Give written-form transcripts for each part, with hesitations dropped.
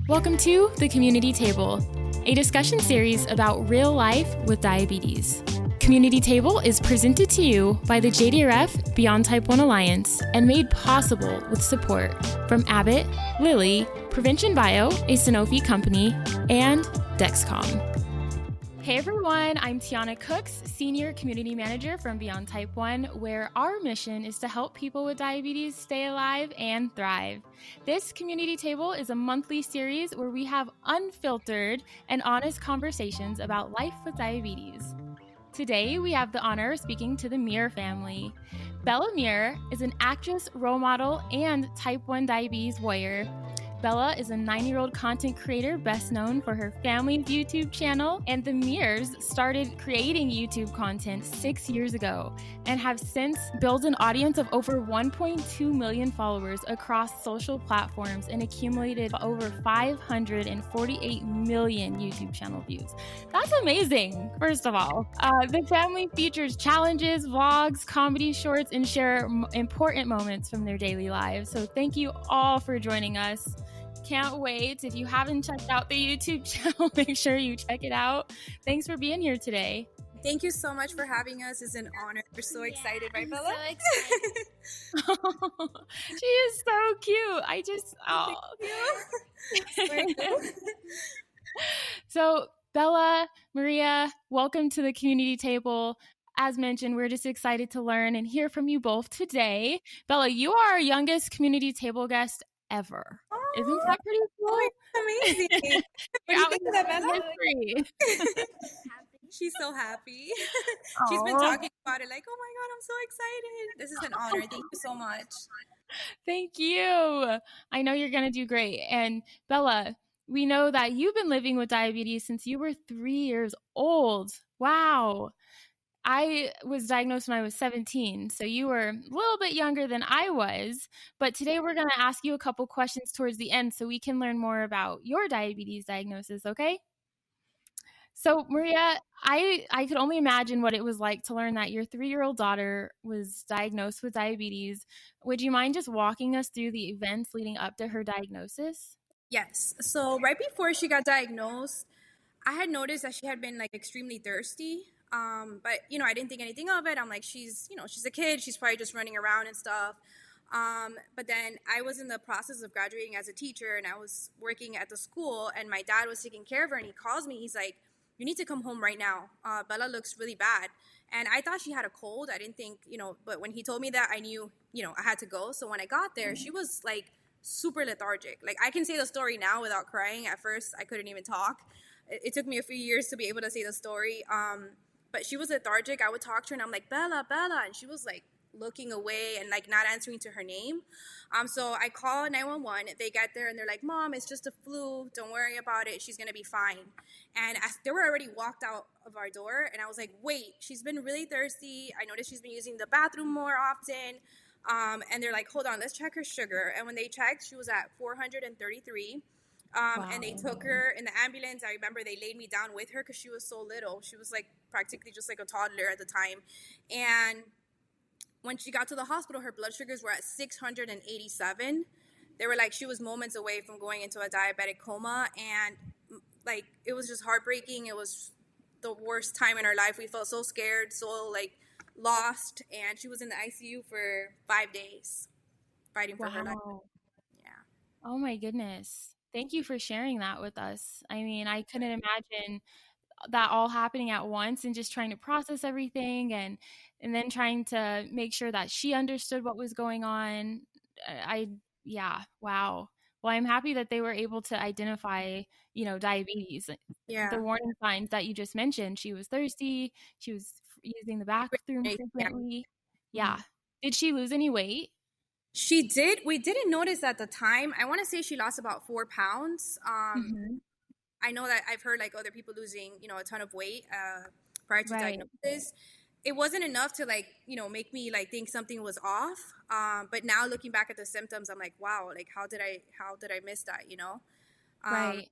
Welcome to The Community Table, a discussion series about real life with diabetes. Community Table is presented to you by the JDRF-Beyond Type 1 Alliance and made possible with support from Abbott, Lilly, Provention Bio, a Sanofi company, and Dexcom. Hey everyone, I'm Tiana Cooks, Senior Community Manager from Beyond Type 1, where our mission is to help people with diabetes stay alive and thrive. This Community Table is a monthly series where we have unfiltered and honest conversations about life with diabetes. Today, we have the honor of speaking to the Mir family. Bella Mir is an actress, role model, and type 1 diabetes warrior. Bella is a 9-year-old content creator best known for her family's YouTube channel, and the Mirs started creating YouTube content 6 years ago and have since built an audience of over 1.2 million followers across social platforms and accumulated over 548 million YouTube channel views. That's amazing, first of all. The family features challenges, vlogs, comedy shorts, and share important moments from their daily lives. So thank you all for joining us. Can't wait. If you haven't checked out the YouTube channel, make sure you check it out. Thanks for being here today. Thank you so much for having us. It's an honor. We're so excited, right, Bella? So excited. She is so cute. So, Bella, Maria, welcome to the Community Table. As mentioned, we're just excited to learn and hear from you both today. Bella, you are our youngest Community Table guest ever. Isn't that pretty cool? Amazing. You're out with that, Bella? She's so happy. She's been talking about it like, oh my God, I'm so excited. This is an honor. Thank you so much. Thank you. I know you're going to do great. And Bella, we know that you've been living with diabetes since you were 3 years old. Wow. I was diagnosed when I was 17, so you were a little bit younger than I was. But today we're going to ask you a couple questions towards the end so we can learn more about your diabetes diagnosis, okay? So, Maria, I could only imagine what it was like to learn that your 3-year-old daughter was diagnosed with diabetes. Would you mind just walking us through the events leading up to her diagnosis? Yes. So right before she got diagnosed, I had noticed that she had been like extremely thirsty. But I didn't think anything of it. I'm like, she's a kid. She's probably just running around and stuff. But then I was in the process of graduating as a teacher and I was working at the school and my dad was taking care of her and he calls me. He's like, you need to come home right now. Bella looks really bad. And I thought she had a cold. I didn't think, but when he told me that, I knew, I had to go. So when I got there, she was like super lethargic. Like I can say the story now without crying. At first, I couldn't even talk. It took me a few years to be able to say the story. But she was lethargic. I would talk to her and I'm like, Bella, Bella. And she was like looking away and like not answering to her name. So I call 911. They get there and they're like, Mom, it's just a flu. Don't worry about it. She's going to be fine. And they were already walked out of our door. And I was like, wait, she's been really thirsty. I noticed she's been using the bathroom more often. And they're like, hold on, let's check her sugar. And when they checked, she was at 433. Wow. And they took her in the ambulance. I remember they laid me down with her because she was so little. She was like practically just like a toddler at the time. And when she got to the hospital, her blood sugars were at 687. They were like, she was moments away from going into a diabetic coma. And like, it was just heartbreaking. It was the worst time in her life. We felt so scared, so like lost. And she was in the ICU for 5 days fighting for her life. Yeah. Oh my goodness. Thank you for sharing that with us. I mean, I couldn't imagine that all happening at once and just trying to process everything and then trying to make sure that she understood what was going on. Wow. Well, I'm happy that they were able to identify, diabetes. Yeah. The warning signs that you just mentioned. She was thirsty. She was using the bathroom frequently. Yeah. Did she lose any weight? She did. We didn't notice at the time. I want to say she lost about 4 pounds. I know that I've heard like other people losing, a ton of weight prior to diagnosis. It wasn't enough to like, make me like think something was off. But now looking back at the symptoms, I'm like, wow, like how did I miss that? Right.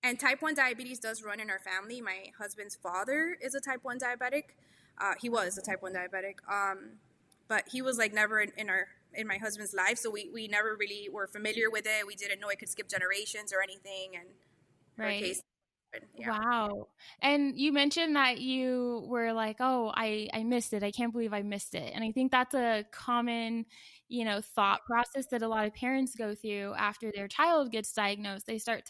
And type 1 diabetes does run in our family. My husband's father is a type 1 diabetic. He was a type 1 diabetic. But he was like never in our in my husband's life, so we never really were familiar with it. We didn't know it could skip generations or anything, and her Right. case, yeah. Wow. And you mentioned that you were like, oh, I missed it. I can't believe I missed it. And I think that's a common, thought process that a lot of parents go through after their child gets diagnosed. They start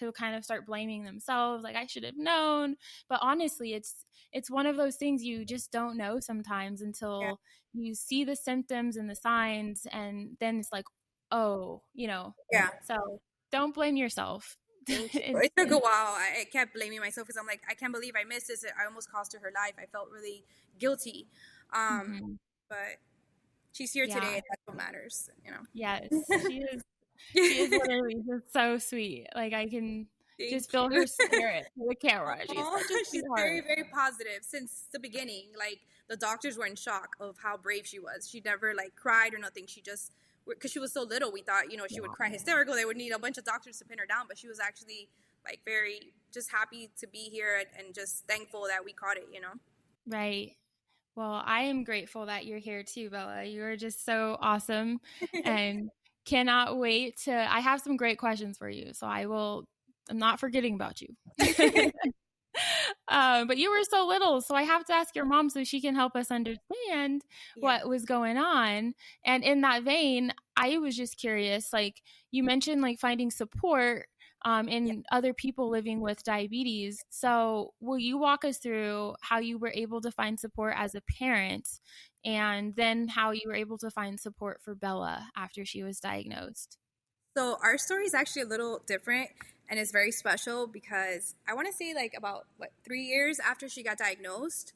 blaming themselves, like I should have known. But honestly, it's one of those things you just don't know sometimes Yeah. until you see the symptoms and the signs, and then it's like, oh, Yeah. so don't blame yourself. Thank you. It took a while. I kept blaming myself because I'm like, I can't believe I missed this. I almost cost her her life. I felt really guilty. Mhm. But she's here today, Yeah. and that's what matters, Yes. She is literally just so sweet. Like I can just Thank feel you. her spirit through the camera. She's such a She's very, sweetheart. very positive since the beginning. Like the doctors were in shock of how brave she was. She never like cried or nothing. She just, because she was so little, we thought, she would cry hysterical. They would need a bunch of doctors to pin her down, but she was actually like very just happy to be here and just thankful that we caught it. Right. Well, I am grateful that you're here too, Bella. You are just so awesome and cannot wait to. I have some great questions for you. So I'm not forgetting about you. But you were so little, so I have to ask your mom so she can help us understand what was going on. And in that vein, I was just curious, like you mentioned, like finding support in other people living with diabetes. So will you walk us through how you were able to find support as a parent, and then how you were able to find support for Bella after she was diagnosed? So our story is actually a little different, and it's very special because I want to say like about 3 years after she got diagnosed,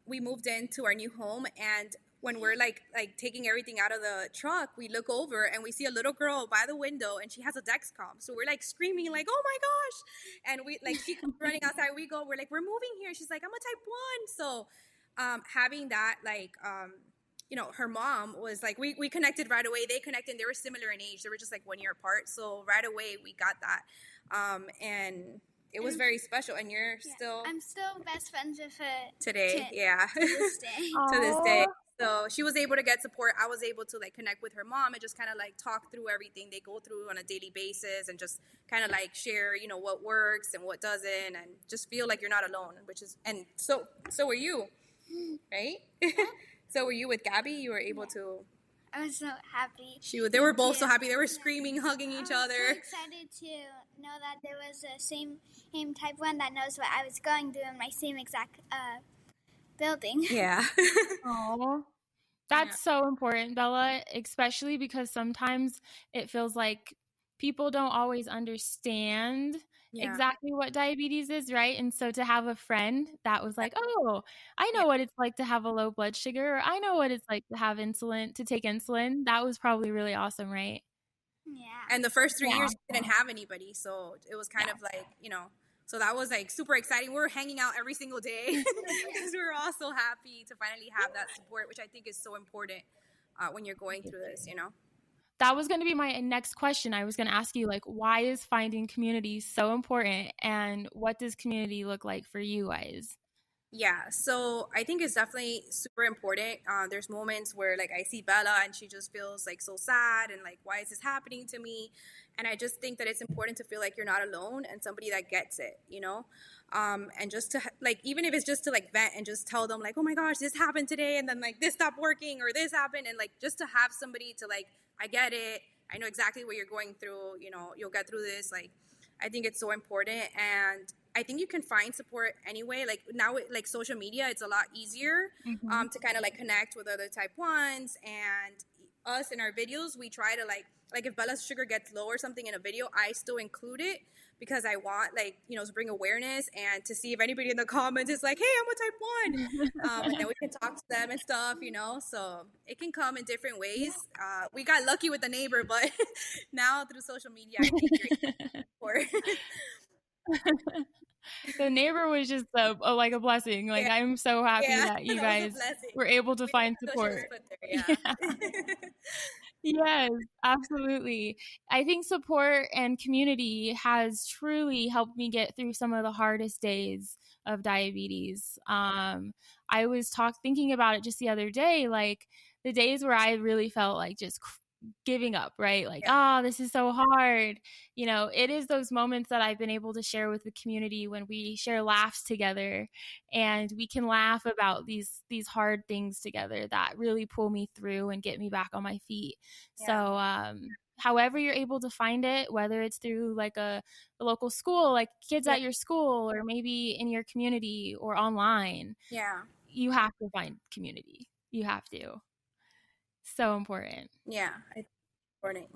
we moved into our new home, and when we're like taking everything out of the truck, we look over and we see a little girl by the window, and she has a Dexcom. So we're like screaming like, "Oh my gosh!" And we like she comes running outside. We're like, "We're moving here." She's like, "I'm a type 1." So having that her mom was like, we connected right away. They connected. They were similar in age. They were just like 1 year apart. So right away we got that. And it was very special. And you're I'm still best friends with her today. To this day. To this day. So she was able to get support. I was able to like connect with her mom and just kind of like talk through everything they go through on a daily basis, and just kind of like share, what works and what doesn't, and just feel like you're not alone, and so were you, right? So were you with Gabby? You were able to. I was so happy. They were both so happy. They were screaming, hugging each other. I was so excited to know that there was a same type 1 that knows what I was going through in my same exact building. Yeah. Oh, that's so important, Bella, especially because sometimes it feels like people don't always understand exactly what diabetes is, right? And so to have a friend that was like, oh, I know what it's like to have a low blood sugar, or I know what it's like to have to take insulin, that was probably really awesome, right? Yeah. And the first 3 years, we didn't have anybody. So it was kind of like, so that was like super exciting. We were hanging out every single day because we were all so happy to finally have that support, which I think is so important when you're going through this, That was going to be my next question. I was going to ask you, like, why is finding community so important, and what does community look like for you guys? Yeah, so I think it's definitely super important. There's moments where like I see Bella and she just feels like so sad and like, why is this happening to me? And I just think that it's important to feel like you're not alone and somebody that gets it, and just to like, even if it's just to like vent and just tell them like, oh my gosh, this happened today, and then like this stopped working or this happened, and like just to have somebody to like, I get it, I know exactly what you're going through, you'll get through this. Like, I think it's so important, and I think you can find support anyway. Like now, like social media, it's a lot easier to kind of like connect with other type 1s, and us in our videos, we try to like if Bella's sugar gets low or something in a video, I still include it because I want like, to bring awareness and to see if anybody in the comments is like, hey, I'm a type 1. And then we can talk to them and stuff, so it can come in different ways. We got lucky with the neighbor, but now through social media, I think you're The neighbor was just like a blessing. Like, I'm so happy that you guys were able to find support. Yes, absolutely. I think support and community has truly helped me get through some of the hardest days of diabetes. I was thinking about it just the other day, like the days where I really felt like just giving up, right? Like, this is so hard. You know, it is those moments that I've been able to share with the community when we share laughs together, and we can laugh about these hard things together that really pull me through and get me back on my feet. So however you're able to find it, whether it's through like a local school, like kids at your school, or maybe in your community or online, you have to find community. You have to. So important. Yeah, it's important.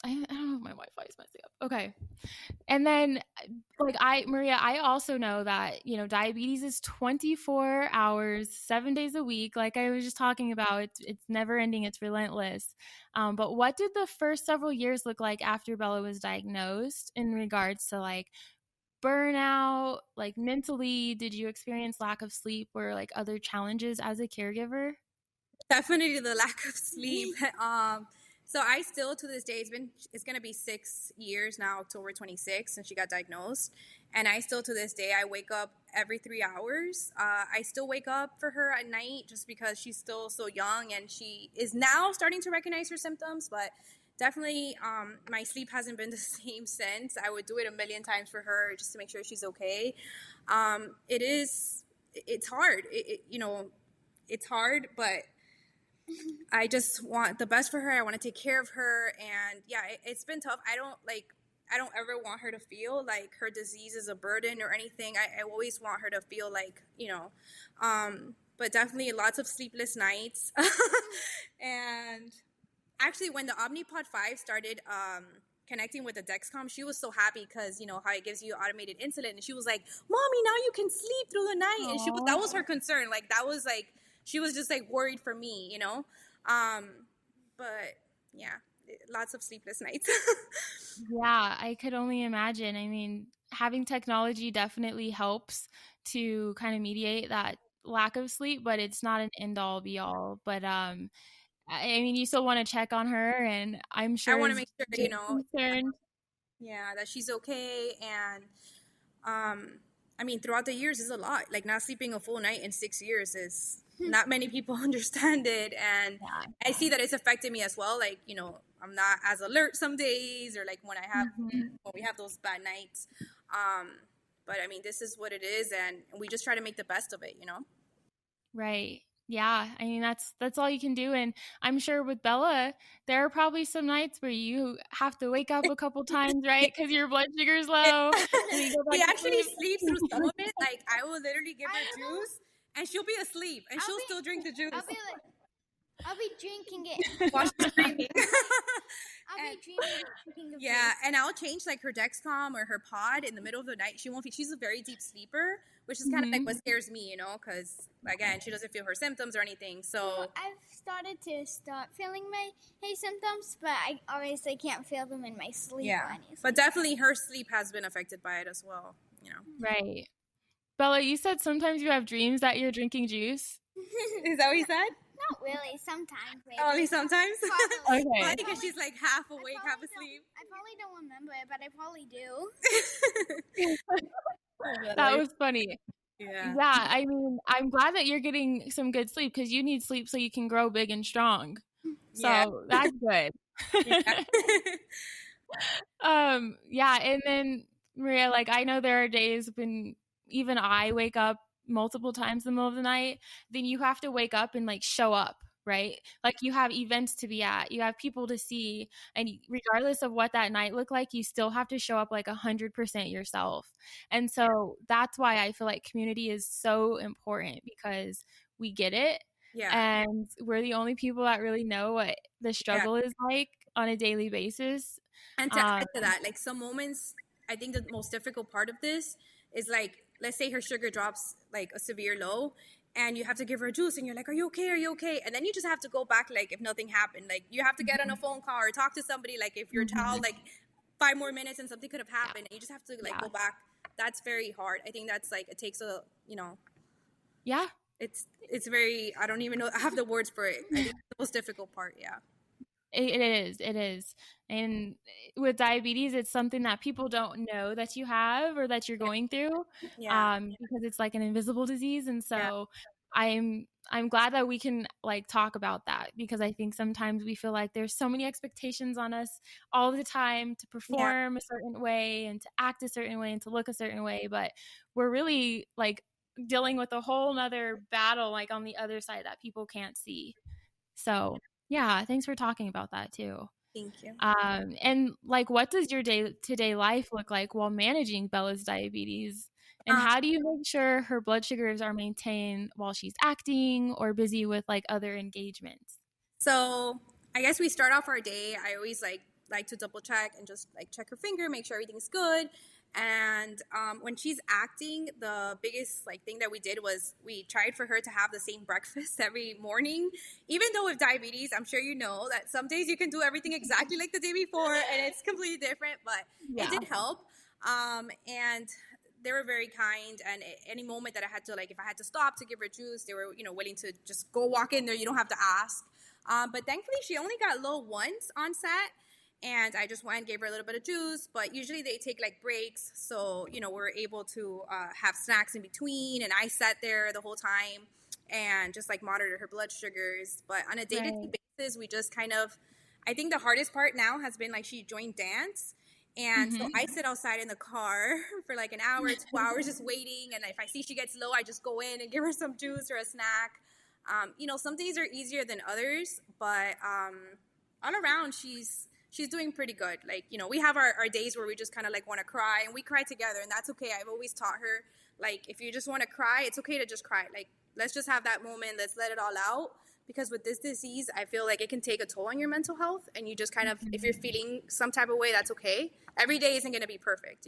I don't know if my Wi-Fi is messing up. Okay. And then like Maria, I also know that, you know, diabetes is 24 hours, 7 days a week. Like I was just talking about, it's never ending. It's relentless. But what did the first several years look like after Bella was diagnosed in regards to like burnout, like mentally? Did you experience lack of sleep or like other challenges as a caregiver? Definitely the lack of sleep. So I still, to this day, it's going to be 6 years now, October 26th, since she got diagnosed. And I still, to this day, I wake up every 3 hours. I still wake up for her at night just because she's still so young and she is now starting to recognize her symptoms. But definitely, my sleep hasn't been the same since. I would do it a million times for her just to make sure she's okay. It's hard. It's hard, but I just want the best for her. I want to take care of her. And yeah, it's been tough. I don't ever want her to feel like her disease is a burden or anything. I always want her to feel like, but definitely lots of sleepless nights. And actually when the Omnipod 5 started, connecting with the Dexcom, she was so happy because, you know, how it gives you automated insulin. And she was like, Mommy, now you can sleep through the night. Aww. And that was her concern. Like, that was like, she was just like worried for me, you know? But yeah, lots of sleepless nights. Yeah, I could only imagine. I mean, having technology definitely helps to kind of mediate that lack of sleep, but it's not an end all be all. But I mean, you still want to check on her, and I'm sure I want to make sure, you know, concerned. Yeah, that she's okay. And I mean, throughout the years is a lot. Like, not sleeping a full night in 6 years is not many people understand it. And I see that it's affected me as well. Like, you know, I'm not as alert some days, or like when we have those bad nights. But I mean, this is what it is, and we just try to make the best of it, you know? Right. Yeah. I mean, that's all you can do. And I'm sure with Bella, there are probably some nights where you have to wake up a couple times, right? Because your blood sugar's low. He actually sleeps through some of it. Like, I will literally give her juice and she'll be asleep and she'll still drink the juice. I'll be drinking it. While she's dreaming. I'll be drinking of Yeah, and I'll change like her Dexcom or her pod in the middle of the night. She's a very deep sleeper, which is kind of like what scares me, you know, because again, she doesn't feel her symptoms or anything. So well, I've started to start feeling my symptoms, but I obviously can't feel them in my sleep. Yeah, but definitely her sleep has been affected by it as well, you know. Right. Bella, you said sometimes you have dreams that you're drinking juice. Is that what you said? Not really. Sometimes, maybe. Only sometimes? Probably. Okay. Probably because she's like half awake, half asleep. I probably don't remember it, but I probably do. That was funny. Yeah. Yeah, I mean, I'm glad that you're getting some good sleep because you need sleep so you can grow big and strong. So that's good. Yeah, and then Maria, like, I know there are days when even I wake up multiple times in the middle of the night. Then you have to wake up and like show up, right? Like, you have events to be at, you have people to see, and regardless of what that night looked like, you still have to show up like 100% yourself. And so that's why I feel like community is so important, because we get it. Yeah. And we're the only people that really know what the struggle is like on a daily basis. And to add to that, like, some moments, I think the most difficult part of this is, like, let's say her sugar drops like a severe low, and you have to give her a juice, and you're like, are you okay? Are you okay? And then you just have to go back, like, if nothing happened. Like, you have to get on a phone call or talk to somebody, like, if your child, like, 5 more minutes and something could have happened, and you just have to, like, go back. That's very hard. I think that's, like, it takes a, you know. Yeah. It's very, I don't even know, I have the words for it. I think it's the most difficult part, yeah. It is. And with diabetes, it's something that people don't know that you have or that you're going through, because it's like an invisible disease. And so I'm glad that we can like talk about that, because I think sometimes we feel like there's so many expectations on us all the time to perform a certain way and to act a certain way and to look a certain way, but we're really like dealing with a whole nother battle like on the other side that people can't see. So yeah, thanks for talking about that too. Thank you. And like, what does your day-to-day life look like while managing Bella's diabetes? And how do you make sure her blood sugars are maintained while she's acting or busy with like other engagements? So I guess we start off our day. I always like to double check and just like check her finger, make sure everything's good. And when she's acting, the biggest like thing that we did was we tried for her to have the same breakfast every morning. Even though with diabetes, I'm sure you know that some days you can do everything exactly like the day before and it's completely different, but it did help. And they were very kind, and any moment that I had to, like, if I had to stop to give her juice, they were, willing to just go walk in there. You don't have to ask. But thankfully, she only got low once on set, and I just went and gave her a little bit of juice. But usually they take, like, breaks, so, we're able to have snacks in between, and I sat there the whole time and just, like, monitored her blood sugars. But on a day-to-day basis, we just kind of, I think the hardest part now has been, like, she joined dance. And so I sit outside in the car for like an hour, 2 hours just waiting. And if I see she gets low, I just go in and give her some juice or a snack. Some days are easier than others, but all around she's doing pretty good. Like, we have our days where we just kind of like want to cry, and we cry together, and that's okay. I've always taught her, like, if you just want to cry, it's okay to just cry. Like, let's just have that moment. Let's let it all out. Because with this disease, I feel like it can take a toll on your mental health, and you just kind of, if you're feeling some type of way, that's okay. Every day isn't going to be perfect,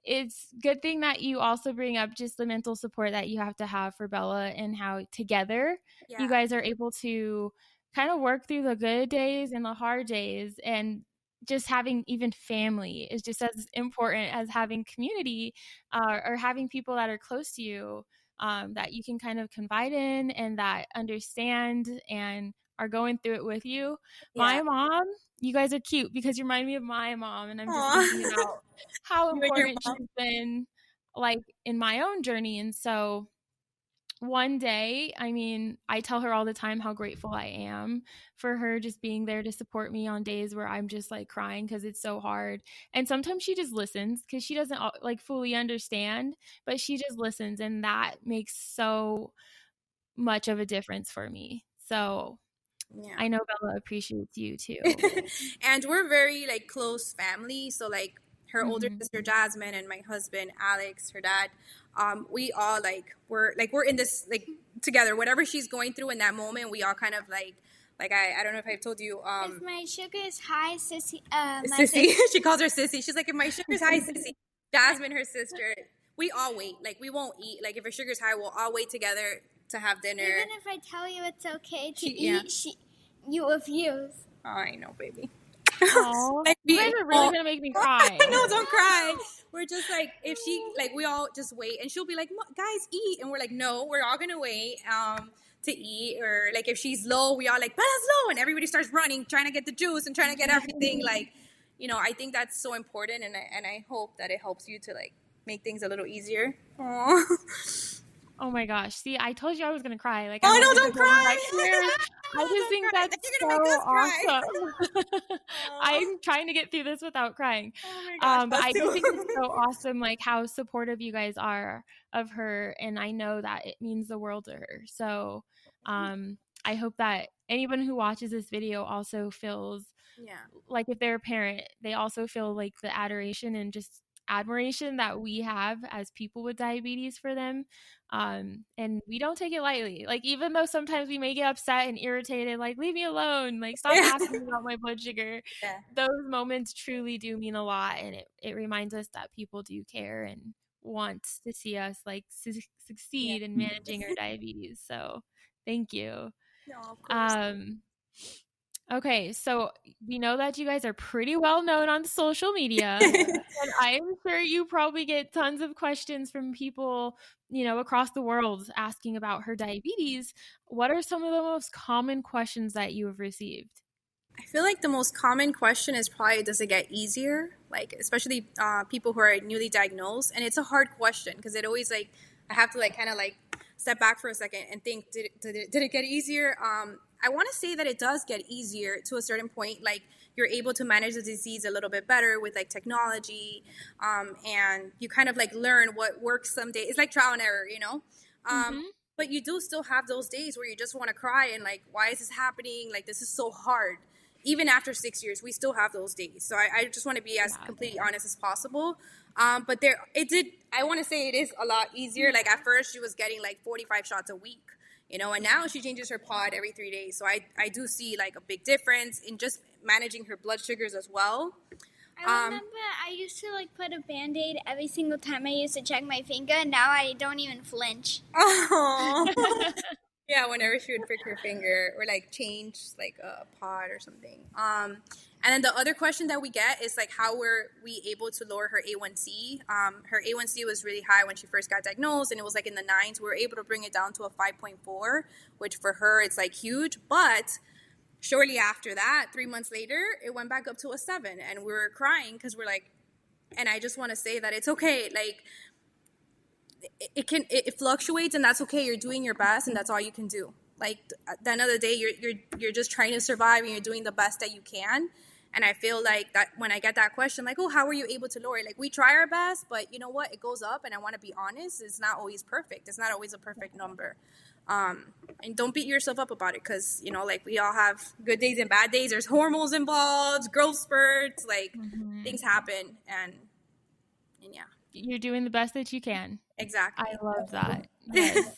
It's a good thing that you also bring up just the mental support that you have to have for Bella, and how together you guys are able to kind of work through the good days and the hard days, and just having even family is just as important as having community or having people that are close to you. That you can kind of confide in and that understand and are going through it with you. My mom, you guys are cute because you remind me of my mom, and I'm just thinking about how important she's been like in my own journey. And so one day, I tell her all the time how grateful I am for her just being there to support me on days where I'm just like crying because it's so hard. And sometimes she just listens because she doesn't like fully understand, but she just listens, and that makes so much of a difference for me. So I know Bella appreciates you too. And we're very like close family. So like her older sister Jasmine and my husband Alex, her dad, we all we're in this like together. Whatever she's going through in that moment, we all kind of like I don't know if I've told you. If my sugar is high, Sissy, Sissy, she calls her Sissy. She's like, if my sugar's high, Sissy. Jasmine, her sister, we all wait. Like, we won't eat. Like, if her sugar's high, we'll all wait together to have dinner. Even if I tell you it's okay to eat, you refuse. Oh, I know, baby. Oh, you guys are really gonna make me cry. No, don't cry. We're just like, if she we all just wait, and she'll be like, guys, eat, and we're like, no, we're all gonna wait to eat. Or like if she's low, we all like, Bella's low, and everybody starts running, trying to get the juice and trying to get everything. Like, I think that's so important, and I hope that it helps you to like make things a little easier. Aww. Oh my gosh. See, I told you I was going to cry. Like, oh, no, don't cry. I just think that's so awesome. I'm trying to get through this without crying. Oh my gosh, but I do think it's so awesome, like how supportive you guys are of her. And I know that it means the world to her. So I hope that anyone who watches this video also feels like if they're a parent, they also feel like the adoration and just admiration that we have as people with diabetes for them. And we don't take it lightly. Like, even though sometimes we may get upset and irritated, like, leave me alone, like, stop asking about my blood sugar. Those moments truly do mean a lot. And it reminds us that people do care and want to see us like succeed in managing our diabetes. So thank you. No, of course. Okay, so we know that you guys are pretty well known on social media, and I'm sure you probably get tons of questions from people, across the world asking about her diabetes. What are some of the most common questions that you have received? I feel like the most common question is probably, does it get easier? Like, especially people who are newly diagnosed, and it's a hard question because it always I have to kind of step back for a second and think, did it get easier? I want to say that it does get easier to a certain point. Like, you're able to manage the disease a little bit better with like technology, and you kind of like learn what works some days. It's like trial and error, you know. But you do still have those days where you just want to cry and like, why is this happening? Like, this is so hard. Even after 6 years, we still have those days. So I just want to be as completely honest as possible. But I want to say it is a lot easier. Like, at first she was getting like 45 shots a week, you know, and now she changes her pod every 3 days. So I do see like a big difference in just managing her blood sugars as well. I remember I used to like put a Band-Aid every single time I used to check my finger, and now I don't even flinch. Oh. Yeah, whenever she would prick her finger or like change like a pod or something. And then the other question that we get is like, how were we able to lower her A1C? Her A1C was really high when she first got diagnosed, and it was like in the 9s. We were able to bring it down to a 5.4, which for her it's like huge. But shortly after that, 3 months later, it went back up to a 7, and we were crying because we're like, and I just want to say that it's okay. Like, it fluctuates, and that's okay. You're doing your best, and that's all you can do. Like, at the end of the day, you're just trying to survive, and you're doing the best that you can. And I feel like that when I get that question, like, oh, how were you able to lower it? Like, we try our best, but you know what? It goes up, and I want to be honest. It's not always perfect. It's not always a perfect number. And don't beat yourself up about it, because, you know, like, we all have good days and bad days. There's hormones involved, growth spurts, like, things happen, and yeah. You're doing the best that you can. Exactly. I love that. Yes.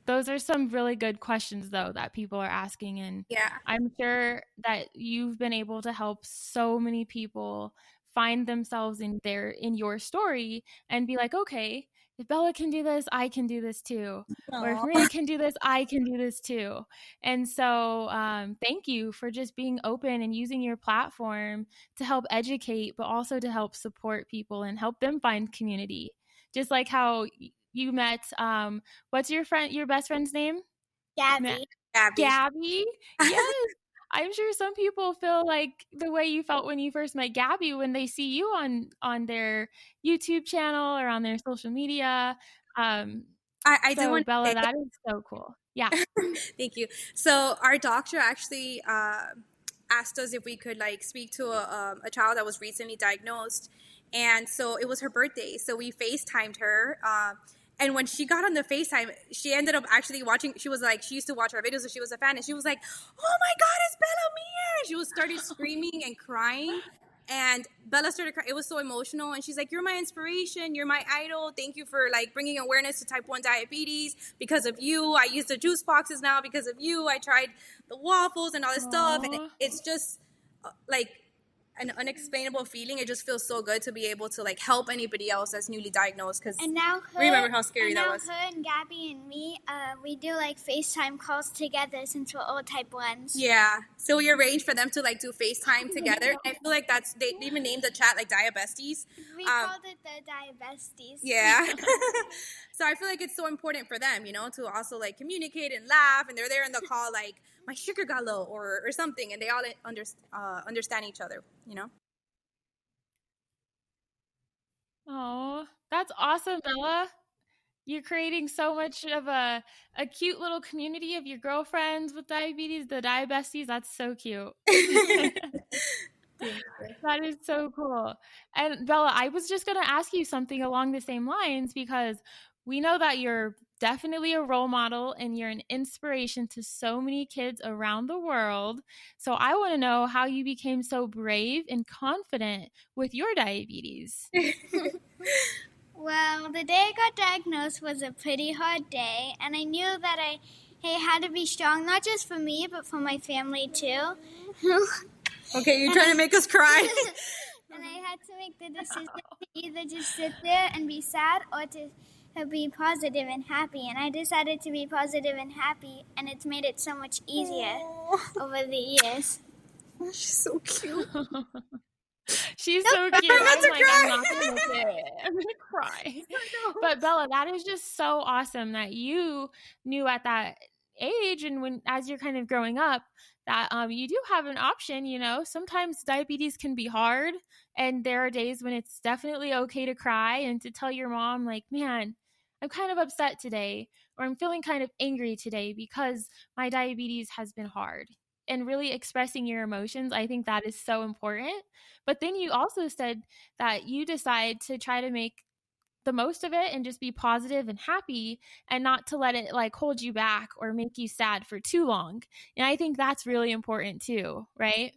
Those are some really good questions, though, that people are asking. And yeah, I'm sure that you've been able to help so many people find themselves in your story and be like, okay, if Bella can do this, I can do this too. Aww. Or if Maria can do this, I can do this too. And so thank you for just being open and using your platform to help educate, but also to help support people and help them find community. Just like how you met, what's your best friend's name? Gabby. Gabby? Yes. I'm sure some people feel like the way you felt when you first met Gabby when they see you on their YouTube channel or on their social media. I so do want Bella, that is so cool. Yeah. Thank you. So our doctor actually asked us if we could like speak to a child that was recently diagnosed. And so it was her birthday. So we FaceTimed her. And when she got on the FaceTime, she ended up actually watching. She was like, she used to watch our videos, so she was a fan. And she was like, oh my God, it's Bella Mir. She started screaming and crying. And Bella started crying. It was so emotional. And she's like, you're my inspiration. You're my idol. Thank you for like bringing awareness to type 1 diabetes. Because of you, I use the juice boxes now. Because of you, I tried the waffles and all this stuff. And it's just like an unexplainable feeling. It just feels so good to be able to like help anybody else that's newly diagnosed. Because remember how scary that was. And now her and Gabby and me, we do like FaceTime calls together since we're all type 1s. Yeah. So we arranged for them to like do FaceTime together. And I feel like they even named the chat like Diabesties. We called it the Diabesties. Yeah. So I feel like it's so important for them, you know, to also like communicate and laugh. And they're there in the call like, my sugar got low or something. And they all understand each other, you know? Oh, that's awesome, Bella. You're creating so much of a cute little community of your girlfriends with diabetes, the Diabesties. That's so cute. That is so cool. And Bella, I was just going to ask you something along the same lines, because we know that you're definitely a role model and you're an inspiration to so many kids around the world. So I want to know how you became so brave and confident with your diabetes. Well, the day I got diagnosed was a pretty hard day, and I knew that I had to be strong, not just for me, but for my family too. Okay, you're trying to make us cry. And I had to make the decision to either just sit there and be sad or to be positive and happy. And I decided to be positive and happy, and it's made it so much easier over the years. She's so cute. She's so cute. I'm like, I'm not going to say it. I'm going to cry. But Bella, that is just so awesome that you knew at that age, and as you're kind of growing up, that you do have an option. You know, sometimes diabetes can be hard, and there are days when it's definitely okay to cry and to tell your mom, like, man, I'm kind of upset today, or I'm feeling kind of angry today because my diabetes has been hard. And really expressing your emotions, I think that is so important. But then you also said that you decide to try to make the most of it and just be positive and happy, and not to let it like hold you back or make you sad for too long. And I think that's really important too, right?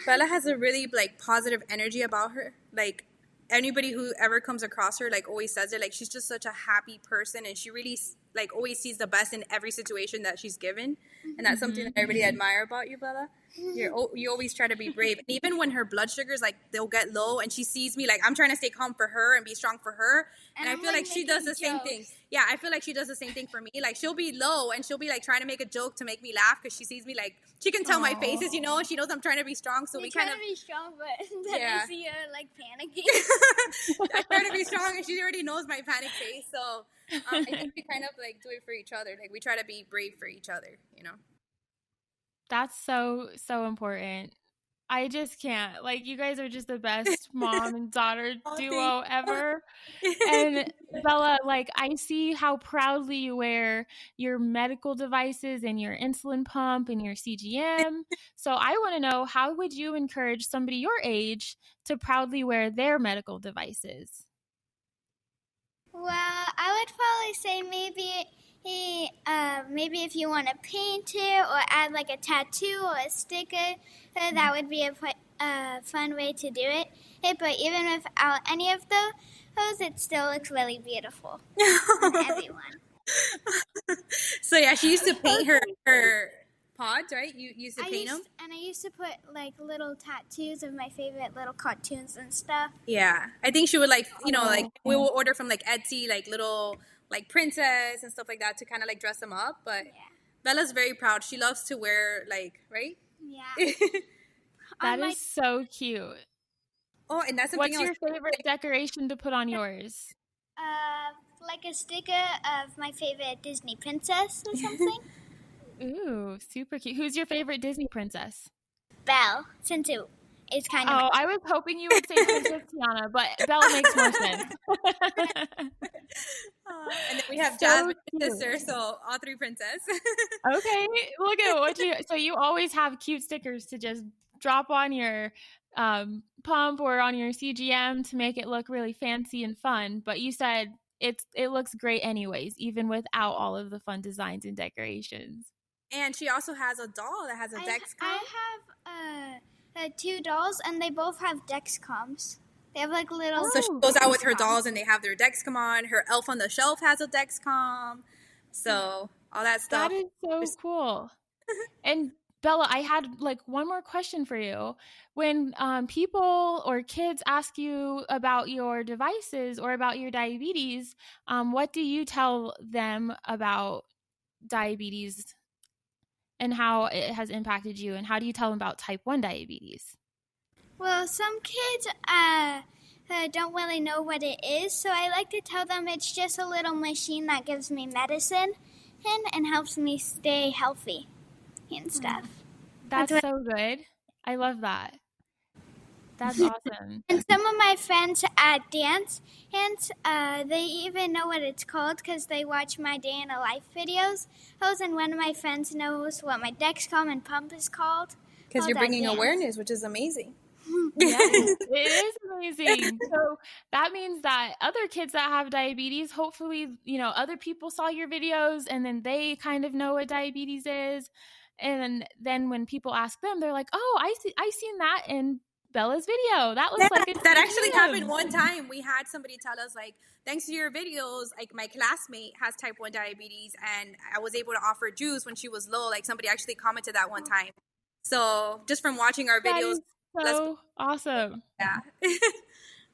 Bella has a really like positive energy about her. Like anybody who ever comes across her like always says it. Like she's just such a happy person, and she really like always sees the best in every situation that she's given, and that's something that I really admire about you, Bella. You always try to be brave, and even when her blood sugars like they'll get low, and she sees me like I'm trying to stay calm for her and be strong for her, and I feel like she does the same thing. Yeah, I feel like she does the same thing for me. Like she'll be low and she'll be like trying to make a joke to make me laugh because she sees me like she can tell my faces, you know, and she knows I'm trying to be strong. So we kind of be strong, but then I see her like panicking. I try to be strong, and she already knows my panic face. So I think we kind of like do it for each other. Like we try to be brave for each other, you know. That's so important. I just can't. Like, you guys are just the best mom and daughter duo ever. And Bella, like, I see how proudly you wear your medical devices and your insulin pump and your CGM. So I want to know, how would you encourage somebody your age to proudly wear their medical devices? Well, I would probably say maybe if you want to paint it or add like a tattoo or a sticker, that would be a fun way to do it. But even without any of those, it still looks really beautiful on everyone. So yeah, she used to paint her pods, right? You used to paint them? And I used to put like little tattoos of my favorite little cartoons and stuff. Yeah. I think she would like, you know, like we will order from like Etsy, like little like princess and stuff like that to kind of like dress them up. But Bella's very proud. She loves to wear like, right? Yeah. That is so cute. Oh, and that's something else. What's your favorite decoration to put on yours? Like a sticker of my favorite Disney princess or something. Ooh, super cute. Who's your favorite Disney princess? Belle, since it's kind of... Oh, I was hoping you would say Princess Tiana, but Bella makes more sense. And then we have Jasmine, sister, so all three princess. Okay, look at what you... So you always have cute stickers to just drop on your pump or on your CGM to make it look really fancy and fun, but you said it looks great anyways, even without all of the fun designs and decorations. And she also has a doll that has a Dexcom. I have 2 dolls, and they both have Dexcoms. They have like little... So she goes out with her dolls, and they have their Dexcom on. Her elf on the shelf has a Dexcom. So all that stuff. That is so cool. And Bella, I had like one more question for you. When people or kids ask you about your devices or about your diabetes, what do you tell them about diabetes and how it has impacted you? And how do you tell them about type 1 diabetes? Well, some kids don't really know what it is, so I like to tell them it's just a little machine that gives me medicine and helps me stay healthy and stuff. That's so good. I love that. That's awesome. And some of my friends at dance, and they even know what it's called because they watch my day in a life videos. And one of my friends knows what my Dexcom and pump is called. Because you're bringing awareness, which is amazing. Yes, it is amazing. So that means that other kids that have diabetes, hopefully, you know, other people saw your videos and then they kind of know what diabetes is. And then when people ask them, they're like, "Oh, I seen that in Bella's video. That looks like it's that actually happened one time. We had somebody tell us like, thanks to your videos, like my classmate has type 1 diabetes, and I was able to offer juice when she was low. Like somebody actually commented that one time. So just from watching our videos, so awesome. Yeah.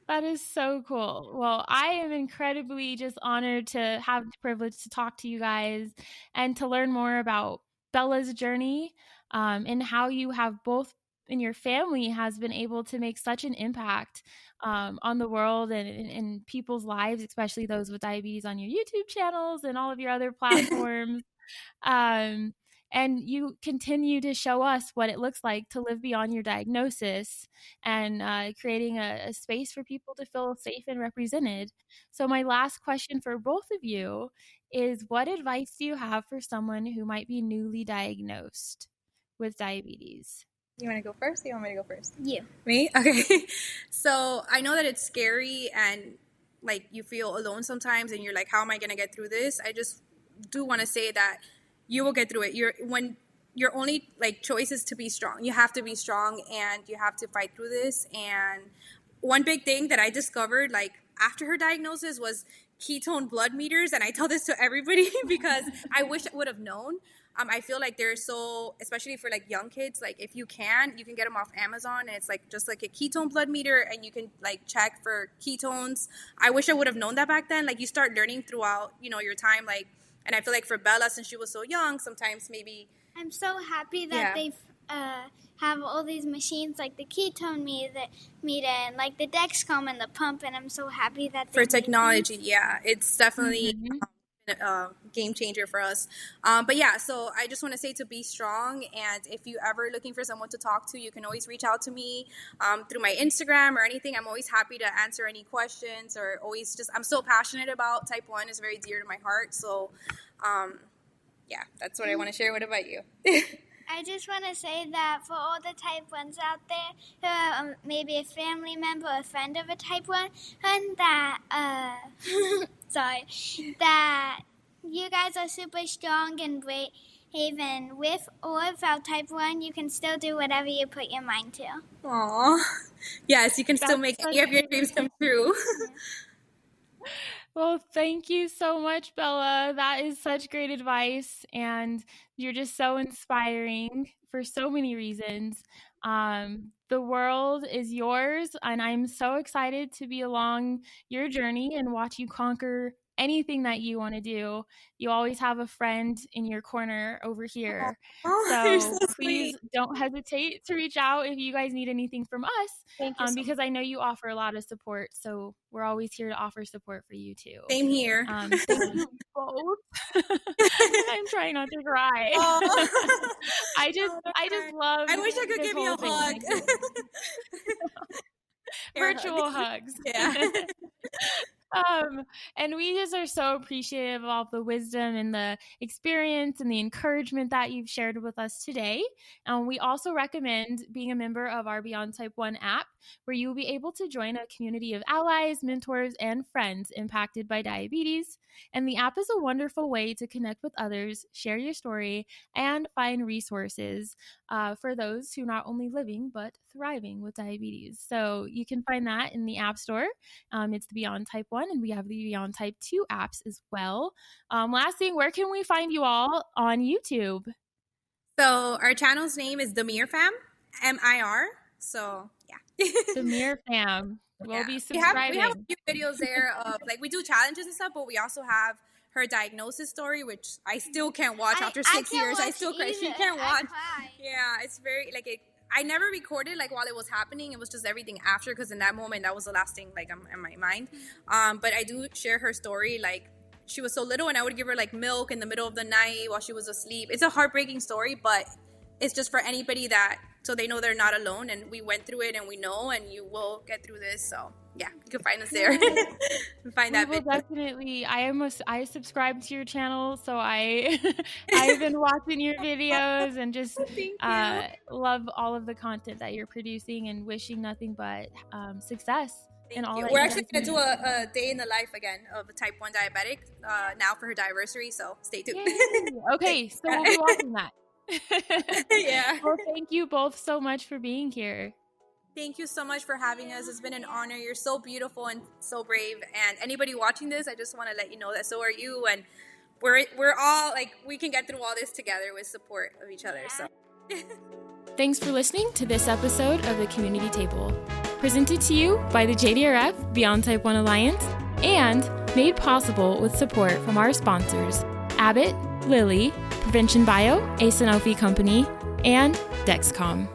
That is so cool. Well, I am incredibly just honored to have the privilege to talk to you guys and to learn more about Bella's journey and how you have both in your family has been able to make such an impact on the world and in people's lives, especially those with diabetes, on your YouTube channels and all of your other platforms. And you continue to show us what it looks like to live beyond your diagnosis and creating a space for people to feel safe and represented. So my last question for both of you is, what advice do you have for someone who might be newly diagnosed with diabetes? You want to go first? Or you want me to go first? You. Me? Okay. So I know that it's scary and like you feel alone sometimes and you're like, how am I going to get through this? I just do want to say that you will get through it. When your only like choice is to be strong. You have to be strong and you have to fight through this. And one big thing that I discovered like after her diagnosis was ketone blood meters. And I tell this to everybody because I wish I would have known. I feel like they're so, especially for like young kids, like if you can get them off Amazon and it's like just like a ketone blood meter and you can like check for ketones. I wish I would have known that back then. Like you start learning throughout, your time. Like, and I feel like for Bella, since she was so young, sometimes maybe. I'm so happy that they've have all these machines like the ketone meter and like the Dexcom and the pump, and I'm so happy that for technology, it's definitely a game changer for us. But yeah, so I just want to say to be strong, and if you ever looking for someone to talk to, you can always reach out to me through my Instagram or anything. I'm always happy to answer any questions, or always just, I'm so passionate about type 1. It's very dear to my heart. So yeah, that's what I want to share. What about you? I just want to say that for all the type 1s out there, who are maybe a family member or a friend of a type 1, and that, that you guys are super strong and brave, and with or without type 1, you can still do whatever you put your mind to. Aww. Yes, you can still make any of your dreams come true. Well, thank you so much, Bella. That is such great advice, and you're just so inspiring for so many reasons. The world is yours, and I'm so excited to be along your journey and watch you conquer anything that you want to do. You always have a friend in your corner over here. So please don't hesitate to reach out if you guys need anything from us. Thank you because I know you offer a lot of support. So we're always here to offer support for you too. Same here. Thank you both. I'm trying not to cry. I just love. I wish I could give you a hug. Virtual hugs. Yeah. And we just are so appreciative of all the wisdom and the experience and the encouragement that you've shared with us today. We also recommend being a member of our Beyond Type 1 app, where you will be able to join a community of allies, mentors, and friends impacted by diabetes. And the app is a wonderful way to connect with others, share your story, and find resources for those who are not only living, but thriving with diabetes. So you can find that in the App Store. It's the Beyond Type 1, and we have the Beyond Type 2 apps as well. Last thing, where can we find you all on YouTube? So our channel's name is The Mir Fam, MIR. So yeah. The Mir Fam. We'll be subscribing. We have a few videos there of like, we do challenges and stuff, but we also have her diagnosis story, which I still can't watch after 6 years. I still cry. She can't watch. Yeah, it's very like I never recorded like while it was happening. It was just everything after, because in that moment that was the last thing like in my mind. But I do share her story. Like, she was so little and I would give her like milk in the middle of the night while she was asleep. It's a heartbreaking story, but it's just for anybody so they know they're not alone, and we went through it and we know, and you will get through this. So yeah, you can find us there. Find that video. Definitely. I subscribe to your channel, so I've been watching your videos and just love all of the content that you're producing, and wishing nothing but success. And all We're actually going to do a day in the life again of a type 1 diabetic now for her anniversary, so stay tuned. Okay, so we'll be watching that. Yeah. Well, thank you both so much for being here. Thank you so much for having us. It's been an honor. You're so beautiful and so brave. And anybody watching this, I just want to let you know that so are you. And we're all like, we can get through all this together with support of each other. So thanks for listening to this episode of the Community Table, presented to you by the JDRF-Beyond Type 1 Alliance, and made possible with support from our sponsors, Abbott, Lilly, Provention Bio, a Sanofi company, and Dexcom.